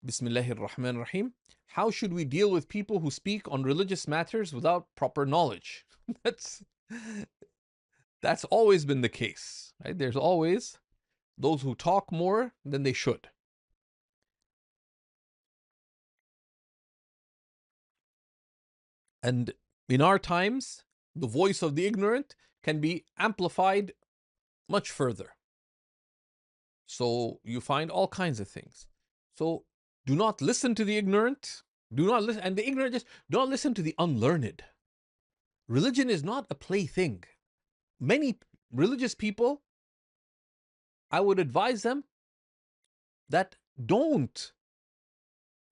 Bismillahir Rahmanir Rahim. How should we deal with people who speak on religious matters without proper knowledge? that's that's always been the case, right? There's always those who talk more than they should. And in our times, the voice of the ignorant can be amplified much further. So you find all kinds of things. So do not listen to the ignorant. Do not listen, and the ignorant just do not listen to the unlearned. Religion is not a plaything. Many religious people, I would advise them that don't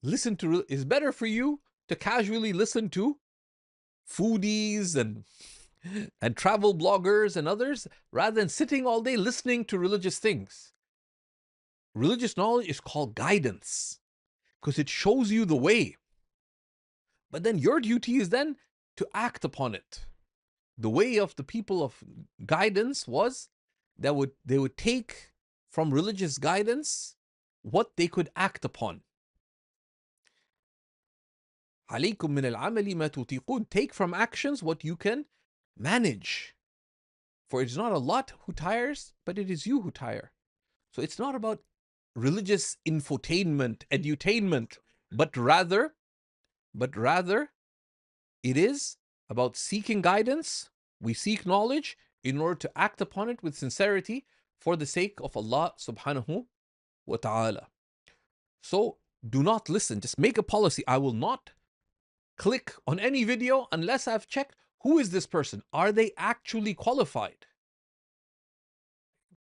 listen to. It's better for you to casually listen to foodies and travel bloggers and others rather than sitting all day listening to religious things. Religious knowledge is called guidance because it shows you the way. But then your duty is then to act upon it. The way of the people of guidance was that they would take from religious guidance what they could act upon. عليكم من العمل ما تطيقون. Take from actions what you can manage. For it is not a lot who tires, but it is you who tire. So it's not about religious infotainment, edutainment, but rather it is about seeking guidance. We seek knowledge in order to act upon it with sincerity for the sake of Allah subhanahu wa ta'ala. So do not listen. Just make a policy. I will not click on any video unless I've checked who is this person. Are they actually qualified?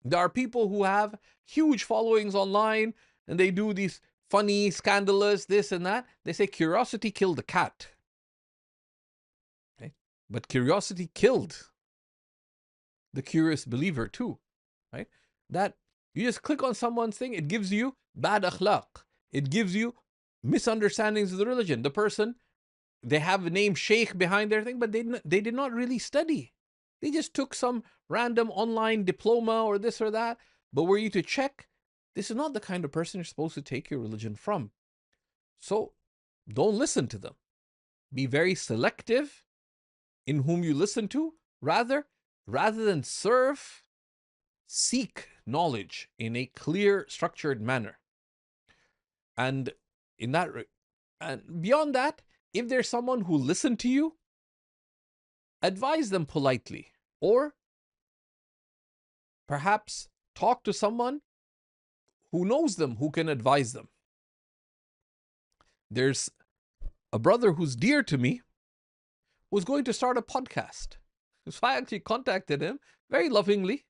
There are people who have huge followings online and they do these funny, scandalous, this and that. They say curiosity killed the cat. Okay? But curiosity killed the curious believer too. Right? That you just click on someone's thing, it gives you bad akhlaq. It gives you misunderstandings of the religion. The person, they have a name Shaykh behind their thing, but they did not really study. They just took some random online diploma or this or that. But were you to check, this is not the kind of person you're supposed to take your religion from. So don't listen to them. Be very selective in whom you listen to. Rather than serve, seek knowledge in a clear, structured manner. And in that, and beyond that, if there's someone who listened to you, advise them politely, or perhaps talk to someone who knows them, who can advise them. There's a brother who's dear to me who's going to start a podcast. So I actually contacted him very lovingly,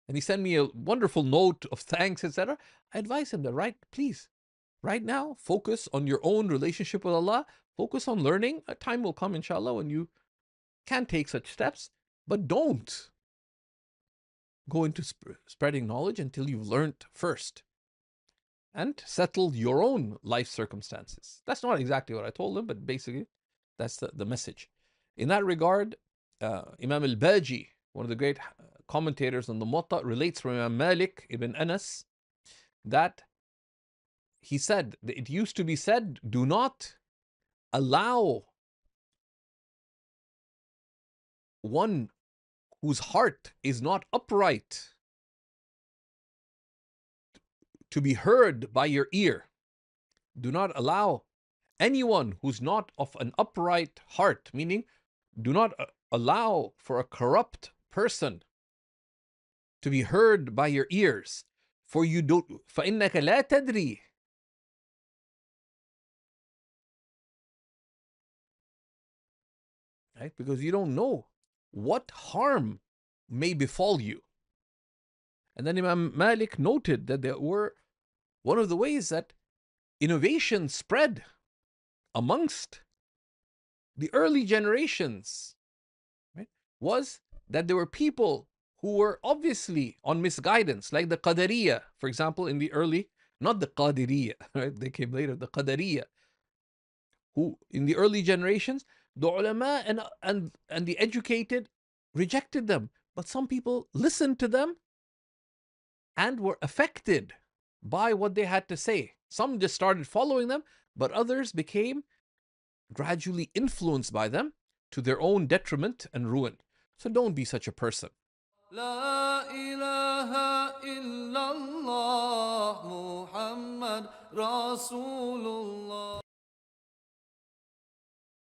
and he sent me a wonderful note of thanks, etc. I advise him that, please, right now, focus on your own relationship with Allah. Focus on learning. A time will come, inshallah, when you can take such steps, but don't go into spreading knowledge until you've learned first and settled your own life circumstances. That's not exactly what I told him, but basically that's the message. In that regard, Imam al-Baji, one of the great commentators on the Muwatta, relates from Imam Malik ibn Anas that he said, that it used to be said, do not allow one whose heart is not upright to be heard by your ear. Do not allow anyone who's not of an upright heart, meaning do not allow for a corrupt person to be heard by your ears. For you don't, فَإِنَّكَ لَا تَدْرِي. Right? Because you don't know what harm may befall you. And then Imam Malik noted that there were one of the ways that innovation spread amongst the early generations, right, was that there were people who were obviously on misguidance, like the Qadariyah, for example, in the early, not the Qadiriyah, right? They came later, the Qadariyah, who in the early generations, the ulama and the educated rejected them. But some people listened to them and were affected by what they had to say. Some just started following them, but others became gradually influenced by them to their own detriment and ruin. So don't be such a person. لا إله إلا الله محمد رسول الله